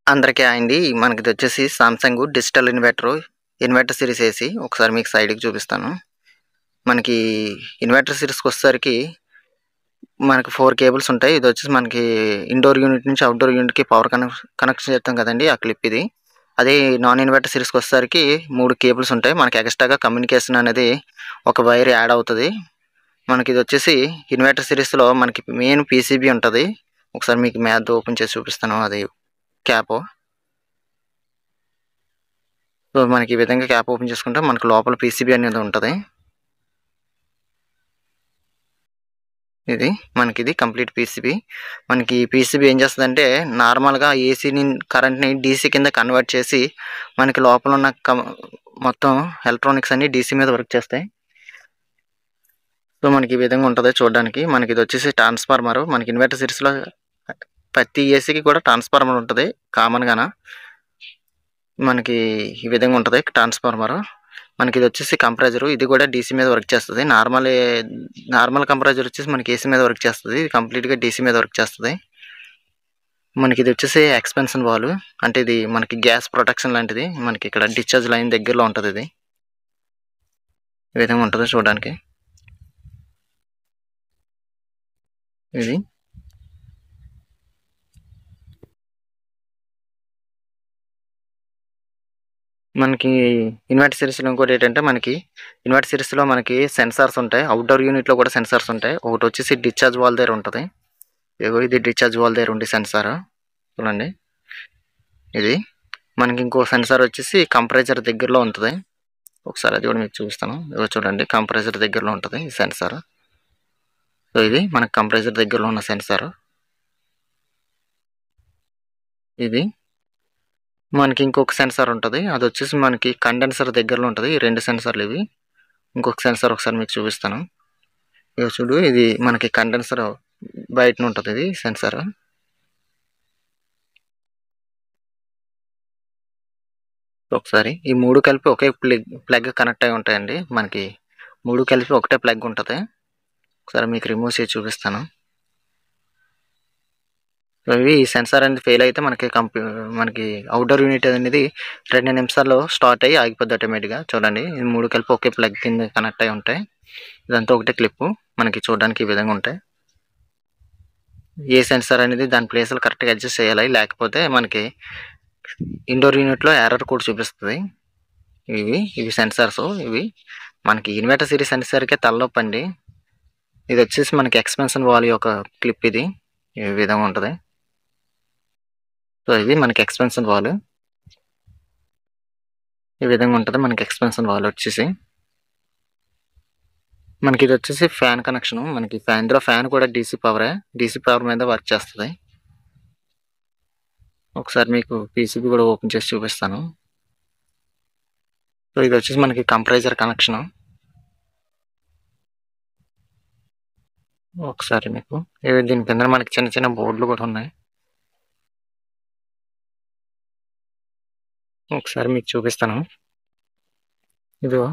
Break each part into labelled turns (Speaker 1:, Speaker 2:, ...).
Speaker 1: అందరికీ హాయ్ అండి. మనకిదొచ్చేసి Samsung digital inverter series ఏసి ఒకసారి మీకు సైడ్‌కి చూపిస్తాను. మనకి ఇన్వర్టర్ సీరీస్‌కొచ్చేసరికి మనకి 4 కేబుల్స్ ఉంటాయి. ఇదొచ్చేసి మనకి ఇండోర్ యూనిట్ నుంచి అవుట్‌డోర్ యూనిట్‌కి పవర్ కనెక్షన్ చేస్తాం కదండీ! ఆ క్లిప్ ఇది. అదే నాన్ ఇన్వర్టర్ సీరీస్‌కొచ్చేసరికి 3 కేబుల్స్ ఉంటాయి. మనకి ఎక్స్‌ట్రాగా కమ్యూనికేషన్ అనేది ఒక వైర్ యాడ్ అవుతది. మనకిదొచ్చేసి ఇన్వర్టర్ సీరీస్‌లో మనకి మెయిన్ పీసీబీ ఉంటది. ఒకసారి మీకు మ్యాథ్ ఓపెన్ చేసి చూపిస్తాను. అది క్యాపు. సో, మనకి ఈ విధంగా క్యాప్ ఓపెన్ చేసుకుంటే మనకు లోపల పీసీబీ అనేది ఉంటది. ఇది మనకిది కంప్లీట్ పీసీబీ. మనకి ఈ పీసీబీ ఏం చేస్తదంటే నార్మల్‌గా ఏసీని కరెంట్‌ని డీసీ కింద కన్వర్ట్ చేసి మనకి లోపల ఉన్న మొత్తం ఎలక్ట్రానిక్స్ అన్నీ డీసీ మీద వర్క్ చేస్తాయి. సో, మనకి ఈ విధంగా ఉంటది చూడడానికి. మనకిదొచ్చేసి ట్రాన్స్‌ఫార్మరు. మనకి ఇన్వర్టర్ సీరీస్‌లో ప్రతి ఏసీకి కూడా ట్రాన్స్‌ఫార్మర్ ఉంటది కామన్‌గాన. మనకి ఈ విధంగా ఉంటది ట్రాన్స్‌ఫార్మరు. మనకిదొచ్చేసి కంప్రెసరు. ఇది కూడా డీసీ మీద వర్క్ చేస్తది. నార్మల్ కంప్రెసర్ వచ్చేసి మనకి ఏసీ మీద వర్క్ చేస్తది. ఇది కంప్లీట్‌గా డీసీ మీద వర్క్ చేస్తది. మనకిదొచ్చేసి ఎక్స్‌పెన్షన్ వాల్వ్. అంటే ఇది మనకి గ్యాస్ ప్రొటెక్షన్ లాంటిది. మనకిక్కడ డిశ్చార్జ్ లైన్ దగ్గరలో ఉంటదిది. ఈ విధంగా ఉంటది చూడడానికి. ఇది. మనకి ఇన్వర్టర్ సీరీస్‌లో ఇంకోటేంటంటే ఇన్వర్టర్ సీరీస్‌లో మనకి సెన్సార్స్ ఉంటాయి. అవుట్‌డోర్ యూనిట్‌లో కూడా సెన్సార్స్ ఉంటాయి. ఒకటొచ్చేసి డిశ్చార్జ్ వాల్వ్ దగ్గర ఉంటది. ఇదిగో ఇది డిశ్చార్జ్ వాల్వ్ దగ్గర ఉండే సెన్సారు. చూడండి. ఇది. మనకి ఇంకో సెన్సార్ వచ్చేసి కంప్రెసర్ దగ్గరలో ఉంటది. ఒకసారి అది కూడా మీకు చూపిస్తాను. ఇదిగో చూడండి కంప్రెసర్ దగ్గరలో ఉంటది ఈ సెన్సార్. సో, ఇది మనకి కంప్రెసర్ దగ్గరలో ఉన్న సెన్సార్. ఇది. మనకి ఇంకొక సెన్సార్ ఉంటది. అదొచ్చేసి మనకి కండెన్సర్ దగ్గరలో ఉంటది. ఈ 2 సెన్సార్లు ఇవి. ఇంకొక సెన్సార్ ఒకసారి మీకు చూపిస్తాను. ఇగో చూడు ఇది మనకి కండెన్సర్ బయటన ఉంటది ఇది సెన్సార్. ఒకసారి ఈ 3 కలిపి ఒకే ప్లగ్ కనెక్ట్ అయ్యి ఉంటాయండి. మనకి 3 కలిపి ఒకటే ప్లగ్ ఉంటది. ఒకసారి మీకు రిమూవ్ చేసి చూపిస్తాను. ఇవి ఈ సెన్సార్ అనేది ఫెయిల్ అయితే మనకి అవుట్‌డోర్ యూనిట్ అనేది 2 నిమిషాల్లో స్టార్ట్ అయ్యి ఆగిపోద్ది ఆటోమేటిక్‌గా. చూడండి ఈ 3 కలిపి ఒకే ప్లగ్ కింద కనెక్ట్ అయ్యి ఉంటాయి. ఇదంతా ఒకటే క్లిప్పు. మనకి చూడడానికి ఈ విధంగా ఉంటాయి. ఏ సెన్సార్ అనేది దాని ప్లేస్‌లో కరెక్ట్‌గా అడ్జస్ట్ చేయాలి. లేకపోతే మనకి ఇండోర్ యూనిట్‌లో ఎర్రర్ కోడ్ చూపిస్తది. ఇవి సెన్సార్స్ ఇవి. మనకి ఇన్వర్టర్ సీరీస్ అనేసరికే తలనొప్పండి. ఇదొచ్చేసి మనకి ఎక్స్‌పెన్షన్ వాల్వ్ యొక్క క్లిప్ ఇది. ఈ విధంగా ఉంటది. సో, ఇది మనకి ఎక్స్‌పెన్షన్ వాల్వ్. ఈ విధంగా ఉంటది మనకి ఎక్స్‌పెన్షన్ వాల్వ్ వచ్చేసి. మనకిదొచ్చేసి ఫ్యాన్ కనెక్షను. ఇందులో ఫ్యాన్ కూడా డీసీ పవరే. డీసీ పవర్ మీద వర్క్ చేస్తది. ఒకసారి మీకు పీసీబీ కూడా ఓపెన్ చేసి చూపిస్తాను. సో, ఇదొచ్చేసి మనకి కంప్రెసర్ కనెక్షను. ఒకసారి మీకు దీని కిందన మనకి చిన్న చిన్న బోర్డులు కూడా ఉన్నాయి. ఒకసారి మీకు చూపిస్తాను. ఇదిగో.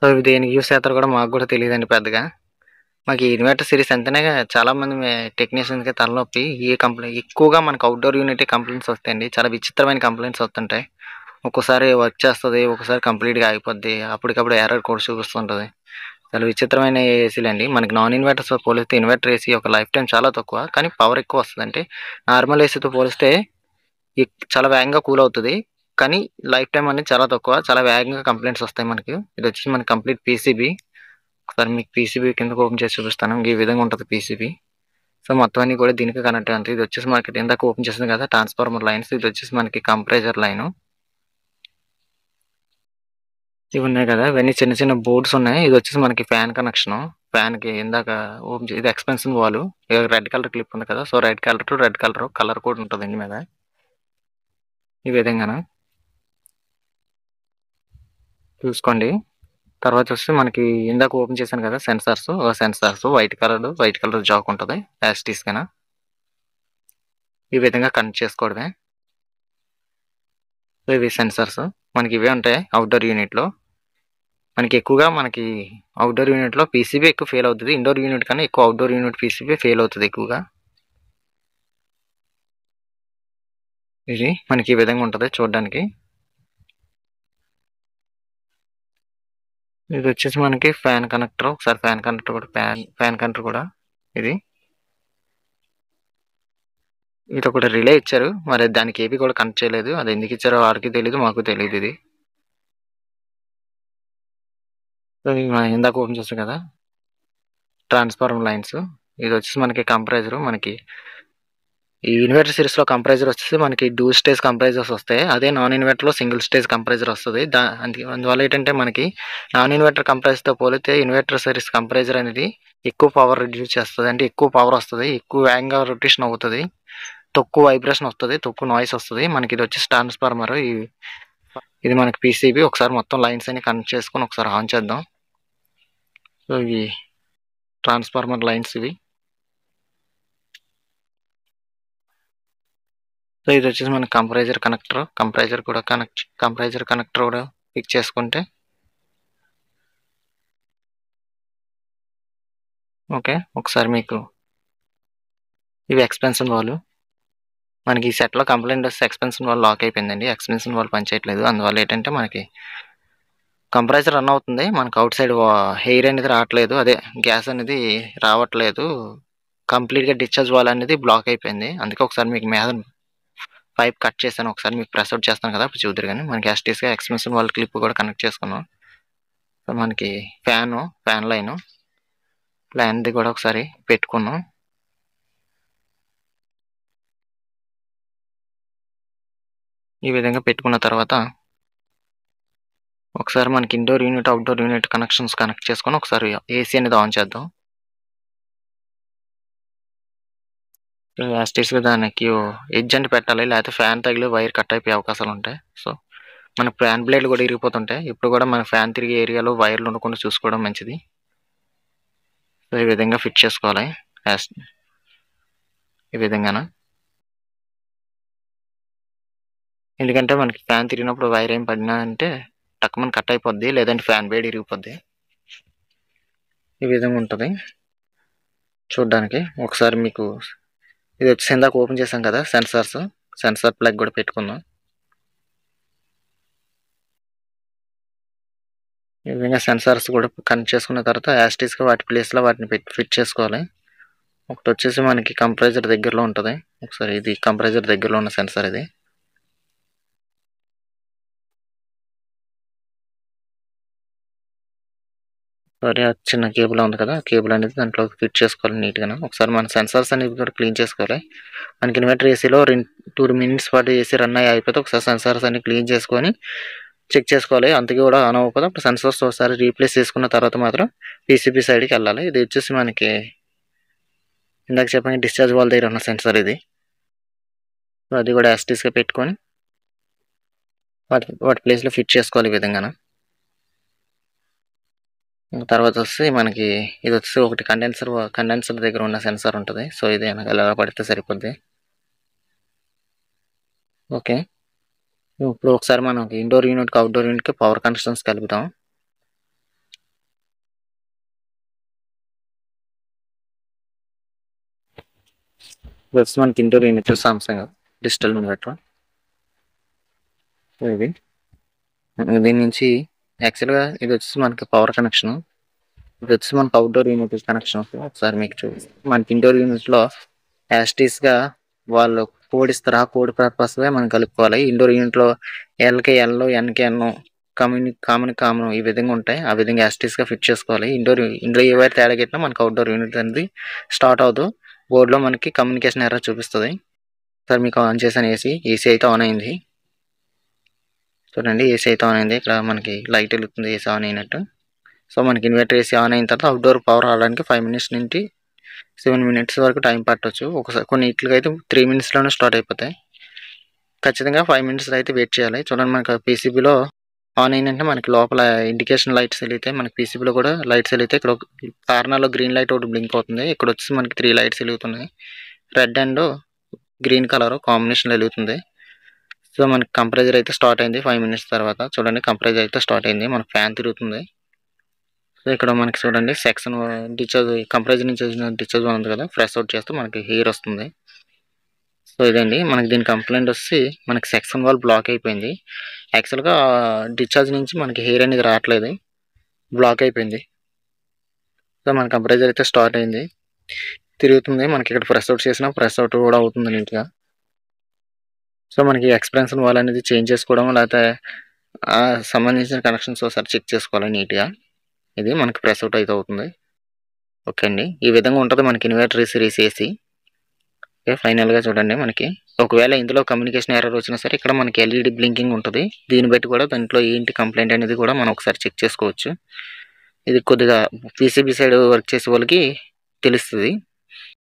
Speaker 1: సో, ఇవి దేనికి యూజ్ చేస్తారో కూడా మాకు కూడా తెలీదండి పెద్దగా. మాకు ఈ ఇన్వర్టర్ సీరీస్ అంటేనే చాలామంది టెక్నీషియన్స్‌కి తలనొప్పి. ఎక్కువగా మనకు అవుట్‌డోర్ యూనిటే కంప్లెయింట్స్ వస్తాయండి. చాలా విచిత్రమైన కంప్లెయింట్స్ వస్తుంటాయి. ఒక్కోసారి వర్క్ చేస్తది. ఒక్కోసారి కంప్లీట్‌గా ఆగిపోద్ది. అప్పటికప్పుడు ఎర్రర్ కోడ్ చూపిస్తుంటది. చాలా విచిత్రమైన ఏసీలండి. మనకి నాన్ ఇన్వర్టర్స్‌తో పోలిస్తే ఇన్వర్టర్ ఏసీ యొక్క లైఫ్ టైమ్ చాలా తక్కువ. కానీ పవర్ ఎక్కువ వస్తది. అంటే నార్మల్ ఏసీతో పోలిస్తే చాలా వేగంగా కూల్ అవుతది. కానీ లైఫ్ టైమ్ అనేది చాలా తక్కువ. చాలా వేగంగా కంప్లెయింట్స్ వస్తాయి మనకి. ఇదొచ్చేసి మనకి కంప్లీట్ పీసీబీ. ఒకసారి మీకు పీసీబీ కిందకి ఓపెన్ చేసి చూపిస్తాను. ఈ విధంగా ఉంటది పీసీబీ. సో, మొత్తం అన్నీ కూడా దీనికి కనెక్ట్ అయ్యి ఉంటాయి. ఇదొచ్చేసి మనకి ఇందాక ఓపెన్ చేసాం కదా! Transformer lines. ఇదొచ్చేసి మనకి కంప్రెసర్ లైను. ఇవున్నాయి కదా! ఇవన్నీ చిన్న చిన్న బోర్డ్స్ ఉన్నాయి. ఇదొచ్చేసి మనకి ఫ్యాన్ కనెక్షను. ఫ్యాన్‌కి ఇందాక ఇది expansion valve. Red colour clip ఉంది కదా! So, red colour to red colour code ఉంటది దీని మీద. ఈ విధంగాన చూసుకోండి. తర్వాత వచ్చి మనకి ఇందాక ఓపెన్ చేశాను కదా! సెన్సార్స్ వైట్ కలర్ జాక్ ఉంటది. యాజ్ ఇట్ ఈస్‌గాన. ఈ విధంగా కనెక్ట్ చేసుకోవడమే. సో, ఇవి సెన్సార్స్. మనకి ఇవే ఉంటాయి అవుట్‌డోర్ యూనిట్‌లో. మనకి అవుట్‌డోర్ యూనిట్‌లో పీసీబీ ఎక్కువ ఫెయిల్ అవుతది. ఇండోర్ యూనిట్ కన్నా ఎక్కువ అవుట్‌డోర్ యూనిట్ పీసీబీ ఫెయిల్ అవుతది ఎక్కువగా. ఇది మనకి ఈ విధంగా ఉంటుంది చూడడానికి. ఇది వచ్చేసి మనకి ఫ్యాన్ కనెక్టర్. ఒకసారి ఫ్యాన్ కనెక్టర్ కూడా ఫ్యాన్ కనెక్టర్ కూడా ఇది ఒకటి రిలే ఇచ్చారు. మరి దానికి ఏవి కూడా కనెక్ట్ చేయలేదు. అది ఎందుకు ఇచ్చారో వారికి తెలియదు, మాకు తెలియదు. ఇది ఇందాక ఓపెన్ చేస్తాం కదా ట్రాన్స్ఫార్మర్ లైన్స్. ఇది వచ్చేసి మనకి కంప్రెసర్. మనకి ఈ ఇన్వర్టర్ సిరీస్లో కంప్రెసర్ వచ్చేసి మనకి డూల్ స్టేజ్ కంప్రెసర్స్ వస్తాయి. అదే నాన్ ఇన్వర్టర్లో సింగిల్ స్టేజ్ కంప్రెసర్ వస్తుంది. అందువల్ల ఏంటంటే మనకి నాన్ ఇన్వర్టర్ కంప్రెసర్తో పోలితే ఇన్వర్టర్ సిరీస్ కంప్రెసర్ అనేది ఎక్కువ పవర్ రిడ్యూస్ చేస్తుంది. అంటే ఎక్కువ పవర్ వస్తుంది, ఎక్కువ వేగంగా రొటేషన్ అవుతుంది, తక్కువ వైబ్రేషన్ వస్తుంది, తక్కువ నాయిస్ వస్తుంది. మనకి ఇది వచ్చేసి ట్రాన్స్ఫార్మర్. ఇది మనకి పీసీబీ. ఒకసారి మొత్తం లైన్స్ అన్ని కనెక్ట్ చేసుకొని ఒకసారి ఆన్ చేద్దాం. సో ఇవి ట్రాన్స్ఫార్మర్ లైన్స్ ఇవి. సో ఇది వచ్చేసి మన కంప్రెసర్ కనెక్టర్. కంప్రెసర్ కనెక్టర్ కూడా ఫిక్స్ చేసుకుంటే ఓకే. ఒకసారి మీకు ఇవి ఎక్స్పెన్షన్ వాల్. మనకి ఈ సెట్లో కంప్లైంట్ వస్తే ఎక్స్పెన్షన్ వాల్ లాక్ అయిపోయిందండి. ఎక్స్పెన్షన్ వాల్ పనిచేయట్లేదు. అందువల్ల ఏంటంటే మనకి కంప్రెసర్ రన్ అవుతుంది, మనకు అవుట్ సైడ్ ఎయిర్ అనేది రావట్లేదు, అదే గ్యాస్ అనేది రావట్లేదు. కంప్లీట్గా డిశ్చార్జ్ వాల్ అనేది బ్లాక్ అయిపోయింది. అందుకే ఒకసారి మీకు మీద పైప్ కట్ చేశాను. ఒకసారి మీకు ప్రెస్ అవుట్ చేస్తాను కదా, అప్పుడు చూద్దరు. కానీ మనకి ఎస్టీస్గా ఎక్స్పెన్షన్ వాల్ క్లిప్ కూడా కనెక్ట్ చేసుకున్నాం. సో మనకి ఫ్యాన్ లైన్ది కూడా ఒకసారి పెట్టుకున్నాం. ఈ విధంగా పెట్టుకున్న తర్వాత ఒకసారి మనకి indoor unit, outdoor unit connections connect చేసుకొని ఒకసారి ఏసీ అనేది ఆన్ చేద్దాం. యాస్టీస్గా దానికి ఎడ్జ్ అని పెట్టాలి, లేకపోతే ఫ్యాన్ తగిలి వైర్ కట్ అయిపోయే అవకాశాలు ఉంటాయి. సో మన ఫ్యాన్ బ్లేడ్లు కూడా ఇరిగిపోతుంటాయి. ఇప్పుడు కూడా మన ఫ్యాన్ తిరిగే ఏరియాలో వైర్లు ఉండకుండా చూసుకోవడం మంచిది. సో ఈ విధంగా ఫిట్ చేసుకోవాలి. ఈ విధంగాన, ఎందుకంటే మనకి ఫ్యాన్ తిరిగినప్పుడు వైర్ ఏం పడినా అంటే టక్కుమని కట్ అయిపోద్ది, లేదంటే ఫ్యాన్ బ్లేడ్ ఇరిగిపోద్ది. ఈ విధంగా ఉంటుంది చూడడానికి. ఒకసారి మీకు ఇది వచ్చి ఇందాక ఓపెన్ చేసాం కదా సెన్సార్ ప్లగ్ కూడా పెట్టుకుందాం. ఈ విధంగా సెన్సార్స్ కూడా కనెక్ట్ చేసుకున్న తర్వాత యాస్టీస్గా వాటి ప్లేస్లో వాటిని ఫిట్ చేసుకోవాలి. ఒకటి వచ్చేసి మనకి కంప్రెసర్ దగ్గరలో ఉంటుంది. ఒకసారి ఇది కంప్రెసర్ దగ్గరలో ఉన్న సెన్సార్ ఇది. సరే, చిన్న కేబుల్ ఉంది కదా, కేబుల్ అనేది దాంట్లో ఫిట్ చేసుకోవాలి నీట్గా. ఒకసారి మన సెన్సార్స్ అనేది కూడా క్లీన్ చేసుకోవాలి. మనకి ఇన్వర్టర్ ఏసీలో 2 minutes పాటు ఏసీ రన్ అయిపోతే ఒకసారి సెన్సార్స్ అన్ని క్లీన్ చేసుకొని చెక్ చేసుకోవాలి. అంతకీ కూడా ఆన్ అవ్వకపోతే అప్పుడు సెన్సార్స్ ఒకసారి రీప్లేస్ చేసుకున్న తర్వాత మాత్రం పీసీబీ సైడ్కి వెళ్ళాలి. ఇది వచ్చేసి మనకి ఇందాక చెప్పిన డిశ్చార్జ్ వాల్ దగ్గర ఉన్న సెన్సార్ ఇది. అది కూడా యాస్టీస్గా పెట్టుకొని వాటి ప్లేస్లో ఫిట్ చేసుకోవాలి ఈ విధంగా. తర్వాత వస్తే మనకి ఇది వచ్చి ఒకటి కండెన్సర్ దగ్గర ఉన్న సెన్సార్ ఉంటుంది. సో ఇది ఎలా పడితే సరిపోద్ది. ఓకే, ఇప్పుడు ఒకసారి మనకి ఇండోర్ యూనిట్కి అవుట్డోర్ యూనిట్కి పవర్ కనెక్షన్స్ కలుపుతాం. వచ్చి మనకి indoor unit Samsung digital inverter. ఇది దీని నుంచి యాక్చువల్గా ఇది వచ్చేసి మనకి పవర్ కనెక్షన్. ఇది వచ్చి మనకి అవుట్డోర్ యూనిట్ కనెక్షన్. ఒకసారి మీకు మనకి ఇండోర్ యూనిట్లో యాస్టీస్గా వాళ్ళు కోడ్ ఇస్తారు. ఆ కోడ్ పర్పస్గా మనం కలుపుకోవాలి. ఇండోర్ యూనిట్లో ఎల్కి ఎల్, ఎన్కి ఎన్, కామన్ ఈ విధంగా ఉంటాయి. ఆ విధంగా యాస్టీస్గా ఫిట్ చేసుకోవాలి. ఇందులో ఏవైతే తేడా పెట్టినా మనకి అవుట్డోర్ యూనిట్ అనేది స్టార్ట్ అవుతూ బోర్డులో మనకి కమ్యూనికేషన్ ఎర్రర్ చూపిస్తుంది. సార్ మీకు ఆన్ చేశాను. ఏసీ అయితే ఆన్ అయింది. చూడండి, ఏసీ అయితే ఆన్ అయింది. ఇక్కడ మనకి లైట్ వెలుగుతుంది ఏసీ ఆన్ అయినట్టు. సో మనకి ఇన్వర్టర్ ఏసీ ఆన్ అయిన తర్వాత అవుట్డోర్ పవర్ రావడానికి 5 minutes నుంచి 7 minutes వరకు టైం పట్టవచ్చు. ఒకసారి కొన్ని ఇట్లకి అయితే 3 minutesలోనే స్టార్ట్ అయిపోతాయి. ఖచ్చితంగా 5 minutes అయితే వెయిట్ చేయాలి. చూడండి, మనకి పీసీబీలో ఆన్ అయిందంటే మనకి లోపల ఇండికేషన్ లైట్స్ వెలుగుతాయి. మనకి పీసీబీలో కూడా లైట్స్ వెలుగుతాయి. ఇక్కడ కార్నర్లో గ్రీన్ లైట్ ఒకటి బ్లింక్ అవుతుంది. ఇక్కడ వచ్చి మనకి 3 lights వెలుగుతున్నాయి. రెడ్ అండ్ గ్రీన్ కలర్ కాంబినేషన్లో వెలుగుతుంది. సో మనకి కంప్రెసర్ అయితే స్టార్ట్ అయింది 5 minutes తర్వాత. చూడండి, కంప్రెసర్ అయితే స్టార్ట్ అయింది. మనకి ఫ్యాన్ తిరుగుతుంది. సో ఇక్కడ మనకి చూడండి సెక్షన్ కంప్రెసర్ నుంచి డిశ్చార్జ్ ఉంది కదా, ఫ్రెష్ అవుట్ చేస్తే మనకి హెయిర్ వస్తుంది. సో సో ఇదండి మనకి దీని కంప్లైంట్ వచ్చి మనకి సెక్షన్ వాల్ బ్లాక్ అయిపోయింది. యాక్చువల్గా డిశ్చార్జ్ నుంచి మనకి హెయిర్ అనేది రావట్లేదు, బ్లాక్ అయిపోయింది. సో మన కంప్రెసర్ అయితే స్టార్ట్ అయింది, తిరుగుతుంది. మనకి ఇక్కడ ప్రెస్ అవుట్ చేసినా ప్రెస్ అవుట్ కూడా అవుతుంది నీట్గా. సో మనకి ఎక్స్పెన్షన్ వాల్ అనేది చేంజ్ చేసుకోవడం, లేకపోతే సంబంధించిన కనెక్షన్స్ ఒకసారి చెక్ చేసుకోవాలి నీట్గా. ఇది మనకి ప్రెస్ అవుట్ అయితే అవుతుంది. ఓకే అండి, ఈ విధంగా ఉంటుంది మనకి ఇన్వర్టర్ సిరీస్ ఏసీ. ఓకే, ఫైనల్గా చూడండి. మనకి ఒకవేళ ఇందులో కమ్యూనికేషన్ ఎర్రర్ వచ్చినా సరే ఇక్కడ మనకి ఎల్ఈడి బ్లింకింగ్ ఉంటుంది. దీన్ని బట్టి కూడా దాంట్లో ఏంటి కంప్లైంట్ అనేది కూడా మనం ఒకసారి చెక్ చేసుకోవచ్చు. ఇది కొద్దిగా పీసీబీ సైడ్ వర్క్ చేసే వాళ్ళకి తెలుస్తుంది.